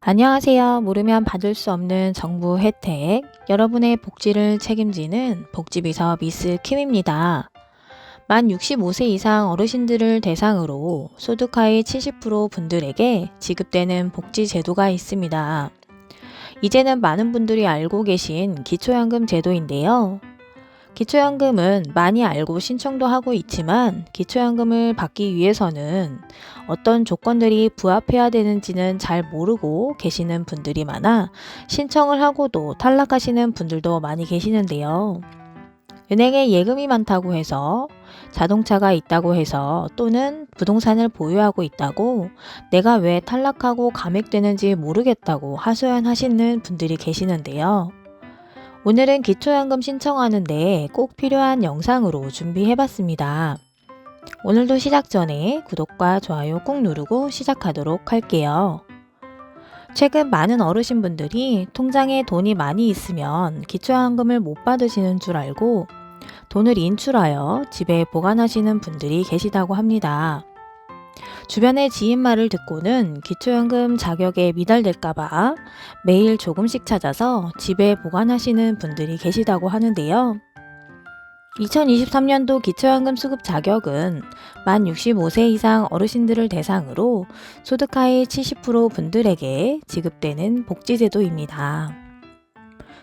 안녕하세요. 모르면 받을 수 없는 정부 혜택, 여러분의 복지를 책임지는 복지비서 미스 킴입니다. 만 65세 이상 어르신들을 대상으로 소득 하위 70% 분들에게 지급되는 복지 제도가 있습니다. 이제는 많은 분들이 알고 계신 기초연금 제도인데요. 기초연금은 많이 알고 신청도 하고 있지만 기초연금을 받기 위해서는 어떤 조건들이 부합해야 되는지는 잘 모르고 계시는 분들이 많아 신청을 하고도 탈락하시는 분들도 많이 계시는데요. 은행에 예금이 많다고 해서, 자동차가 있다고 해서, 또는 부동산을 보유하고 있다고 내가 왜 탈락하고 감액되는지 모르겠다고 하소연하시는 분들이 계시는데요. 오늘은 기초연금 신청하는데 꼭 필요한 영상으로 준비해봤습니다. 오늘도 시작 전에 구독과 좋아요 꾹 누르고 시작하도록 할게요. 최근 많은 어르신분들이 통장에 돈이 많이 있으면 기초연금을 못 받으시는 줄 알고 돈을 인출하여 집에 보관하시는 분들이 계시다고 합니다. 주변의 지인 말을 듣고는 기초연금 자격에 미달될까봐 매일 조금씩 찾아서 집에 보관하시는 분들이 계시다고 하는데요. 2023년도 기초연금 수급 자격은 만 65세 이상 어르신들을 대상으로 소득 하위 70% 분들에게 지급되는 복지제도입니다.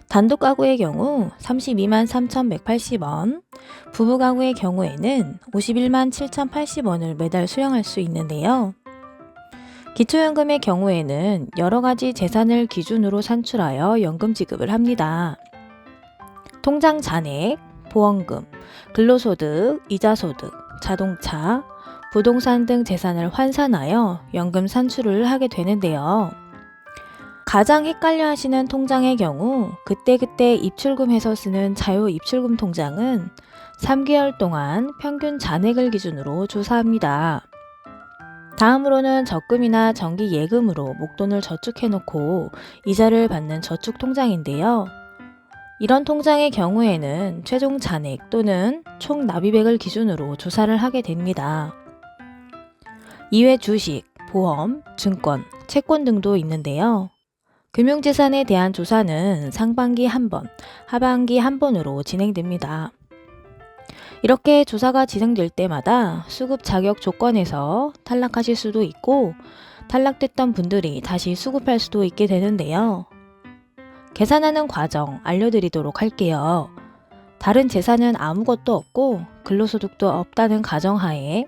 단독 가구의 경우 32만 3,180원, 부부 가구의 경우에는 51만 7,080원을 매달 수령할 수 있는데요. 기초연금의 경우에는 여러 가지 재산을 기준으로 산출하여 연금 지급을 합니다. 통장 잔액, 보험금, 근로소득, 이자소득, 자동차, 부동산 등 재산을 환산하여 연금 산출을 하게 되는데요. 가장 헷갈려 하시는 통장의 경우 그때그때 입출금해서 쓰는 자유 입출금 통장은 3개월 동안 평균 잔액을 기준으로 조사합니다. 다음으로는 적금이나 정기 예금으로 목돈을 저축해 놓고 이자를 받는 저축 통장인데요. 이런 통장의 경우에는 최종 잔액 또는 총 납입액을 기준으로 조사를 하게 됩니다. 이외 주식, 보험, 증권, 채권 등도 있는데요. 금융재산에 대한 조사는 상반기 한 번, 하반기 한 번으로 진행됩니다. 이렇게 조사가 진행될 때마다 수급 자격 조건에서 탈락하실 수도 있고 탈락됐던 분들이 다시 수급할 수도 있게 되는데요. 계산하는 과정 알려드리도록 할게요. 다른 재산은 아무것도 없고 근로소득도 없다는 가정하에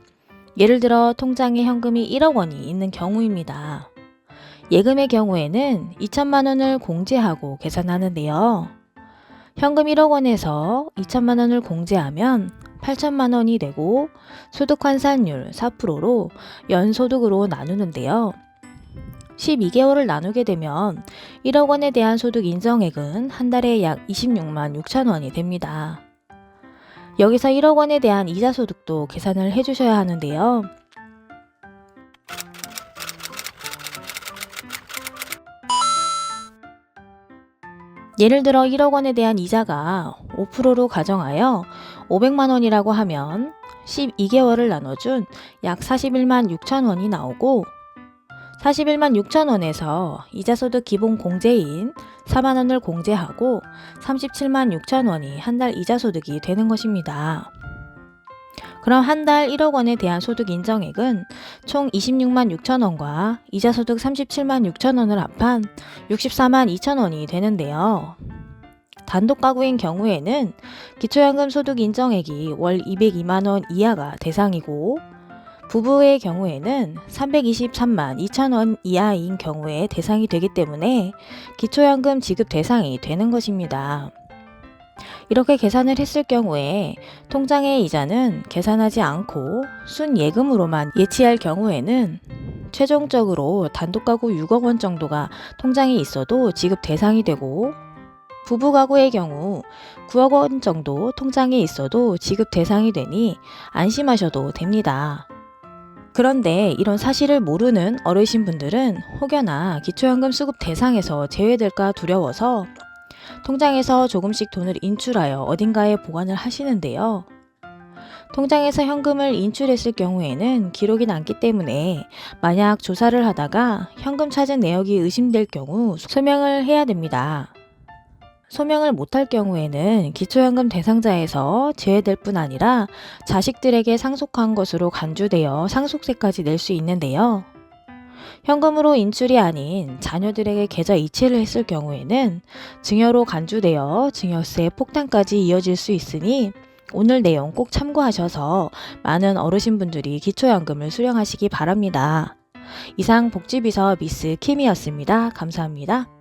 예를 들어 통장에 현금이 1억 원이 있는 경우입니다. 예금의 경우에는 2천만 원을 공제하고 계산하는데요. 현금 1억 원에서 2천만 원을 공제하면 8천만 원이 되고 소득 환산율 4%로 연소득으로 나누는데요. 12개월을 나누게 되면 1억 원에 대한 소득 인정액은 한 달에 약 26만 6천 원이 됩니다. 여기서 1억 원에 대한 이자 소득도 계산을 해주셔야 하는데요. 예를 들어 1억 원에 대한 이자가 5%로 가정하여 500만 원이라고 하면 12개월을 나눠준 약 41만 6천 원이 나오고 41만 6천 원에서 이자소득 기본 공제인 4만 원을 공제하고 37만 6천 원이 한 달 이자소득이 되는 것입니다. 그럼 한 달 1억 원에 대한 소득 인정액은 총 26만 6천 원과 이자소득 37만 6천 원을 합한 64만 2천 원이 되는데요. 단독 가구인 경우에는 기초연금 소득 인정액이 월 202만 원 이하가 대상이고 부부의 경우에는 323만 2천 원 이하인 경우에 대상이 되기 때문에 기초연금 지급 대상이 되는 것입니다. 이렇게 계산을 했을 경우에 통장의 이자는 계산하지 않고 순예금으로만 예치할 경우에는 최종적으로 단독가구 6억 원 정도가 통장에 있어도 지급 대상이 되고 부부가구의 경우 9억 원 정도 통장에 있어도 지급 대상이 되니 안심하셔도 됩니다. 그런데 이런 사실을 모르는 어르신분들은 혹여나 기초연금 수급 대상에서 제외될까 두려워서 통장에서 조금씩 돈을 인출하여 어딘가에 보관을 하시는데요. 통장에서 현금을 인출했을 경우에는 기록이 남기 때문에 만약 조사를 하다가 현금 찾은 내역이 의심될 경우 소명을 해야 됩니다. 소명을 못할 경우에는 기초연금 대상자에서 제외될 뿐 아니라 자식들에게 상속한 것으로 간주되어 상속세까지 낼 수 있는데요. 현금으로 인출이 아닌 자녀들에게 계좌 이체를 했을 경우에는 증여로 간주되어 증여세 폭탄까지 이어질 수 있으니 오늘 내용 꼭 참고하셔서 많은 어르신분들이 기초연금을 수령하시기 바랍니다. 이상 복지비서 미스 킴이었습니다. 감사합니다.